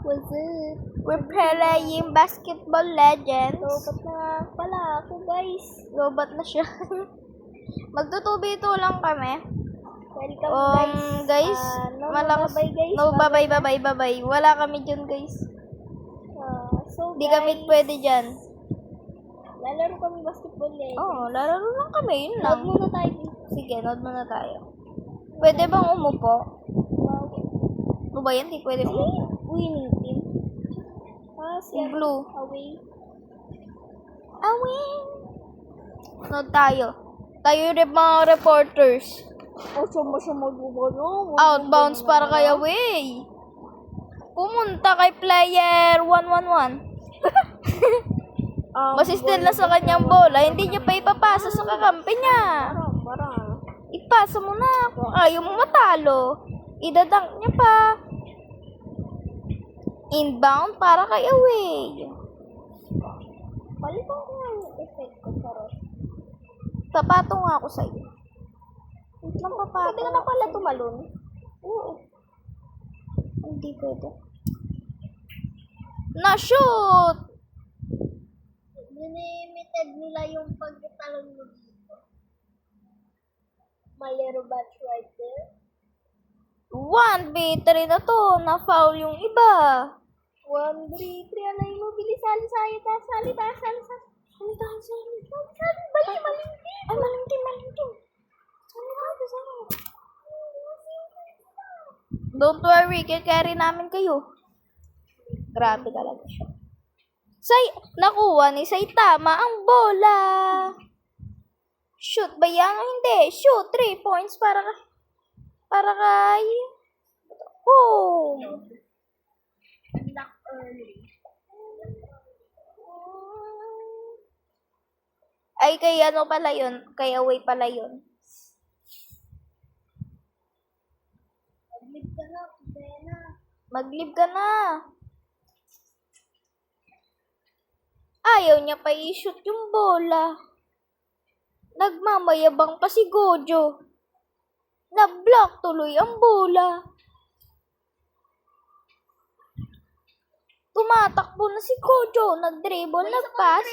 what's up? We're playing Basketball Legends. Lobat na pala ako, guys. Lobat na siya. Magtutubi ito lang kami. Welcome, guys. Malakas. Bye, guys. No, bye. Wala kami dyan, guys. So, Di kami pwede dyan. lalaro kami basketball legends. Oo, lalaro lang kami. Yun lang. Load muna tayo. Sige, load muna tayo. Pwede bang umupo? Wow. Ano ba yan? Di pwede umupo. Winning team. Yung blue. Away. Load tayo. Tayo rin mga reporters. Sumo Outbounds para kay away. Pumunta kay player 111. Masistel na sa kanyang bola. Hindi niya pa ipapasa sa kakampi niya. Parang. Ipasa mo na. Kung ayaw mo matalo, idadank niya pa. Inbound para kay away. Palitan ko nga yung effect ko, Charot. Papato nga ako sa iyo. Wait lang, papato. Pwede ka na pala tumalon. Oo. Hindi pwede. Na-shoot! Limited nila yung pagtalon mo dito. Malero batch right there. 1v3 na to. Na-foul yung iba. 1, 3, 3, alay mo, bilis, sali, malintin. Don't worry, kaya-carry namin kayo. Grabe talaga siya. Nakuha ni Saitama ang bola. Shoot ba yan o hindi? Shoot, 3 points para kay home. Knock early. Ay, kay ano pala yun? Kay away pala yun. Mag-leave ka na, Bena. Mag-leave ka na. Ayaw niya pa i-shoot yung bola. Nagmamayabang pa si Gojo. Na-block tuloy ang bola. Tumatakbo na si Gojo. Nag-dribble, nag-pass.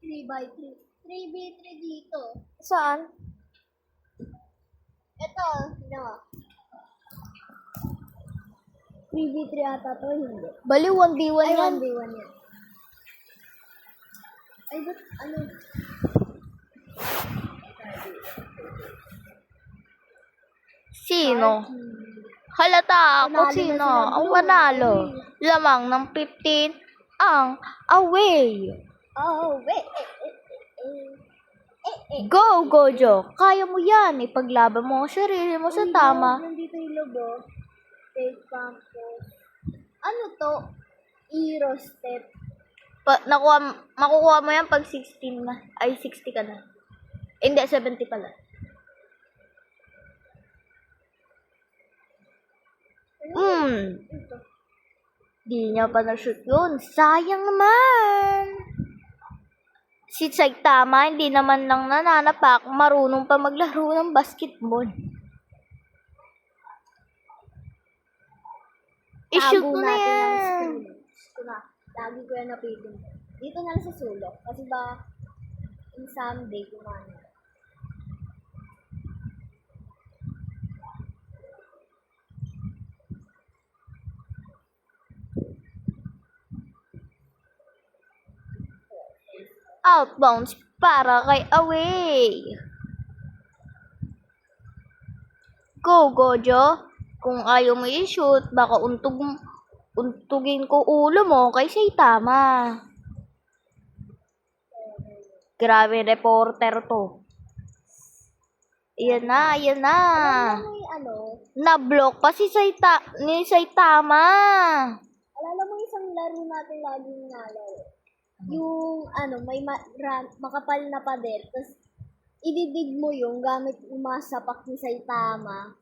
3x3. 3v3 dito. Saan? Ito, ginawa. 3v3 ata to, hindi. Bali, 1v1 Ay, yan. 1v1 yan. Ay, ba't ano? Sino? Halata ako Panalo na sino. sila, Ang Blue. panalo. Lamang ng 15 ang away. Oh, wait. Go, Gojo. Kaya mo yan. Ipaglaban mo ang sarili mo sa tama. Nandito yung logo. Take campus. Ano to? Hero step. Makukuha mo yan pag 16 na. Ay, 60 ka na. Hindi, 70 pala. Ito. Di niya pa na-shoot yun. Sayang naman. Si Saitama, hindi naman lang nananapak. Marunong pa maglaro ng basketball. I-shoot Tago mo na natin ang yan. screen. Ito na. Lagi ko yan napitin. Dito na lang sa sulok. Kasi ba, in someday, kumano. Outbounds para kay away. Go, Gojo. Kung ayaw mo i-shoot, baka untugin ko ulo mo kay Saitama. Grabe, reporter to. Ayan na. May ano, Na-block pa si Saitama. alala mo isang laro natin laging nalaro. Yung ano, may makapal na pader, tapos ididig mo yung gamit yung mga sapak ni Saitama.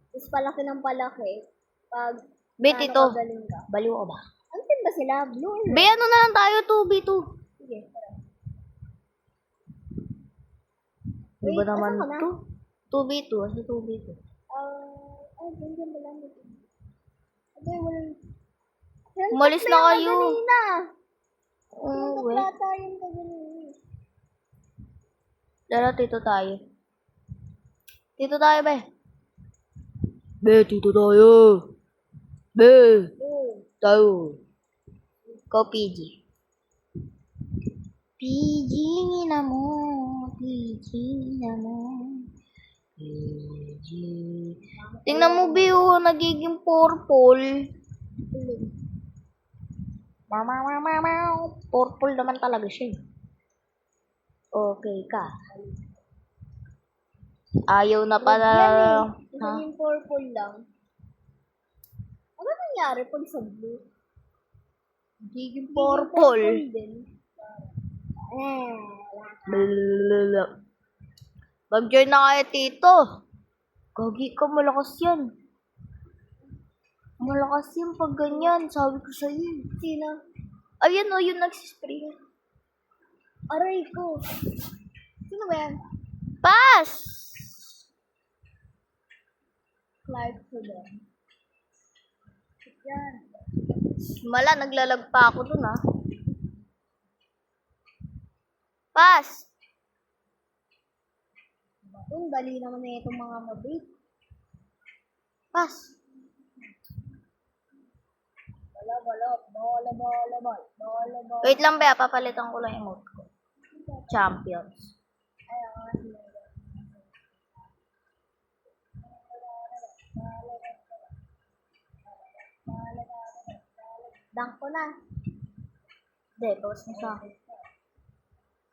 Tapos palaki ng palaki. Pag Bet ito. kagaling ka. Baliw ka ba? Ang team ba sila? Blue or red? Be, ano na lang tayo, 2v2. Sige, tara. Di ba Wait, naman asan ka na? 2v2? Ano 2v2? Ay, ganyan ba lang ito? Okay, walang... Umalis na kayo. Kanina. Oh, Wala tayong kaganina. Dara, tito tayo. Tito tayo, be. Be, tito tayo. Be, tayo. Go, PG. PG na mo. PG na mo. PG. Tingnan mo, be, oh, nagiging purple. Purple naman talaga siya. Okay ka. Ayaw na pala. Yan eh. Ha? Isa yung purple lang. Ano nangyari pag sa blue? Nagiging Purple purple. din. Blablabla. Mag-join na kayo, tito. Gagi ka, malakas yan. Malakas yan pag ganyan. Sabi ko sa'yo. Sino? Ayan o, yung nagsispray. Aray ko. Sino ba yan? Pass! Clark ko ba? Yan. Mala, naglalag pa ako dun, ha. Pass! Ang dali naman na itong mga mabait. Pass! Bola. Wait lang, be. Papalitan ko lang yung emote ko. Champions. Dunk ko na. Hindi, pause mo sa akin.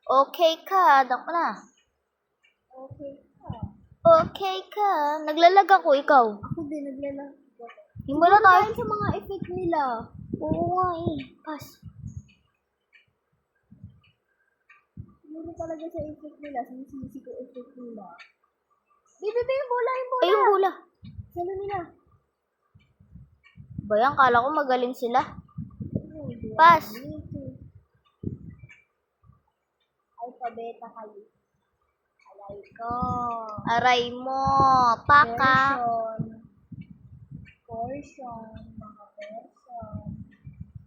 Okay ka, dunk mo na. Okay. Okay ka. Naglalag ako, ikaw. Ako din, naglalang. Himala tayo. Dahil sa mga effect nila. Oo nga eh. Pass. Siguro talaga sa effect nila. Sinisisi ko effect nila. Bibi, yung bola. Ay, yung bola. Salo nila. Bayan, kala ko magaling sila. Pass. Alphabeta kayo. Alay ko. Aray mo. Paka. Portion. Mga person.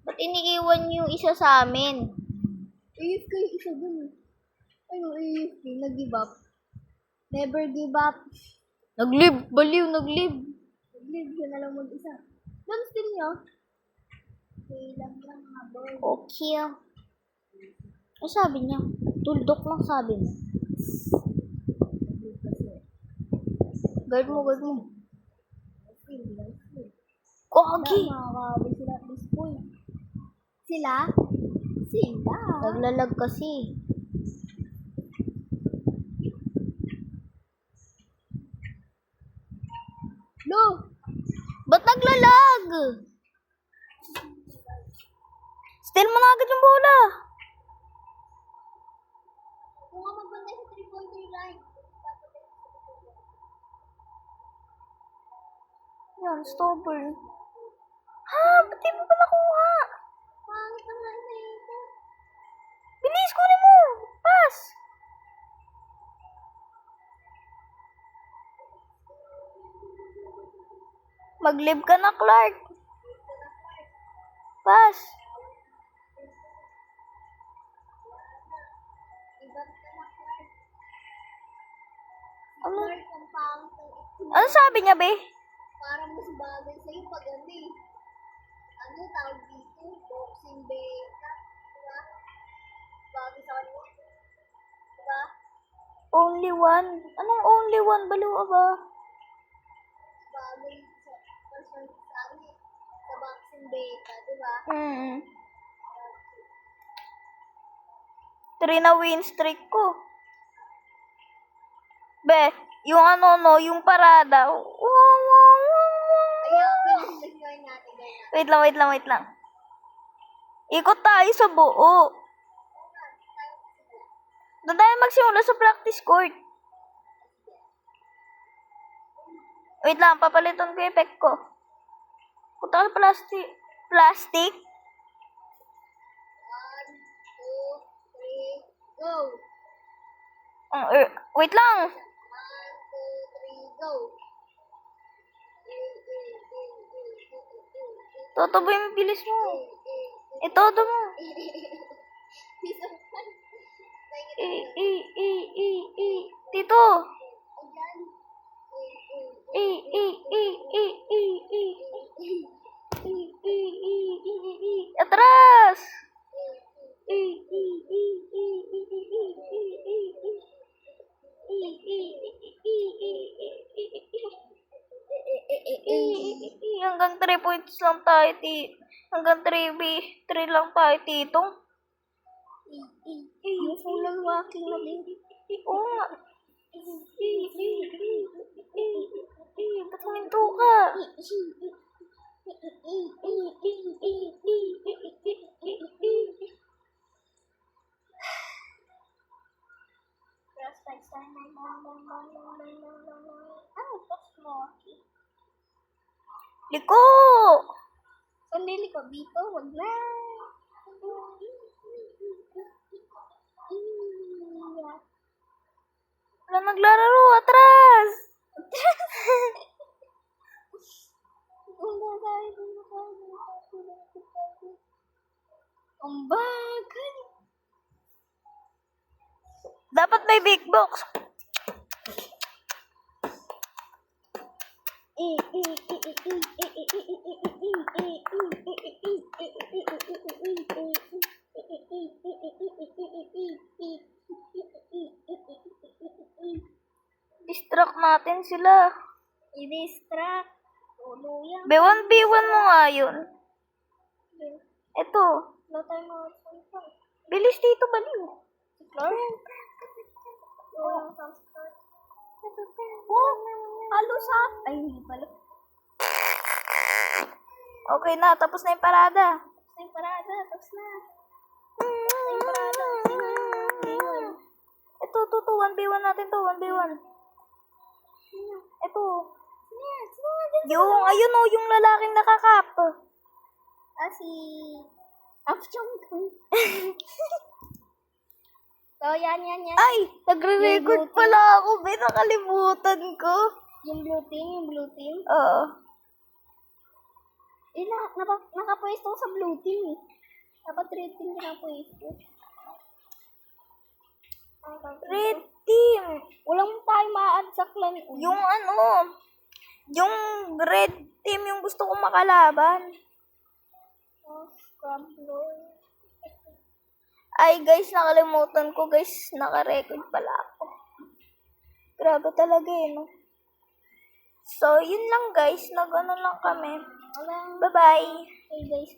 Ba't iniiwan yung isa sa amin? AFK isa dun. Ano AFK? Nag-give up. Never give up. Nag-live. Baliw, nag-live. Nag-live siya na lang mag-isa. Dance din niya. Okay lang mga boy. Okay. Ano sabi niya? Tuldok lang sabi niya. Guard mo. Kogi. Makakabay sila at this point. Sila? Naglalag kasi. No! Ba't naglalag? Steal mo na agad yung bola. Kung nga magbantay sa 3-pointer line. Yan, stopper. Ha? Ba't di mo pa nakuha? Pangit naman na ito. Bilis, kunin mo. Pass. Mag-live ka na, Clark. Pass. Ano? Ang pangit ng ito. Ano sabi niya, be? Parang mas bagay sa'yo pag ano eh. Ano tawag dito? Boxing beta. Diba? Bagay sa kanya. Diba? Only one? Anong only one? Baliw ba? Bagay sa person sa ano eh. Sa boxing beta. Diba? 3 na win streak ko. Be, yung ano no, yung parada. Kaya pinag-join natin. Wait lang. Ikot tayo sa buo. Doon tayo magsimula sa practice court. Wait lang, papalitan ko yung effect ko. Punta ka sa plastic. 1, 2, 3, go! Wait lang. 1, 2, 3, go! Toto boy, bilis mo. Todo mo. Tito. Atras. Hanggang 3 points lang tayo, hanggang 3B. 3 lang tayo, Tito. Yung full walking na din. Oo nga. Ba't huminto ka? Liko! Sandali ko dito, wag na. Wala naglalaro, atras! Ang bagal. Dapat may big box. Distract natin sila. I-distract. Tuluyan. B1B1 mo nga yun. Ito. Wala tayo mga salita. Bilis dito, baliw. Oh, halos sa... Ay, hindi pala. Okay na, tapos na yung parada. Ay, parada. Tapos na. Ito, 1v1 natin to, 1v1. Ito. Yung, ayun o, yung lalaking nakakap. Si... Afchong. So, yan. Ay, nagre-record pala ako, be, nakalimutan ko. Yung blue team. Oo. Nakapwesto sa blue team eh. Dapat red team nakapwesto. Red team. Walang tayo ma-add sa clan. Yung ano, yung red team yung gusto kong makalaban. Ay guys, nakalimutan ko guys, naka-record pala ako. Grabe talaga eh, no? So, yun lang guys, nag-ano lang kami. Bye-bye! Hey guys,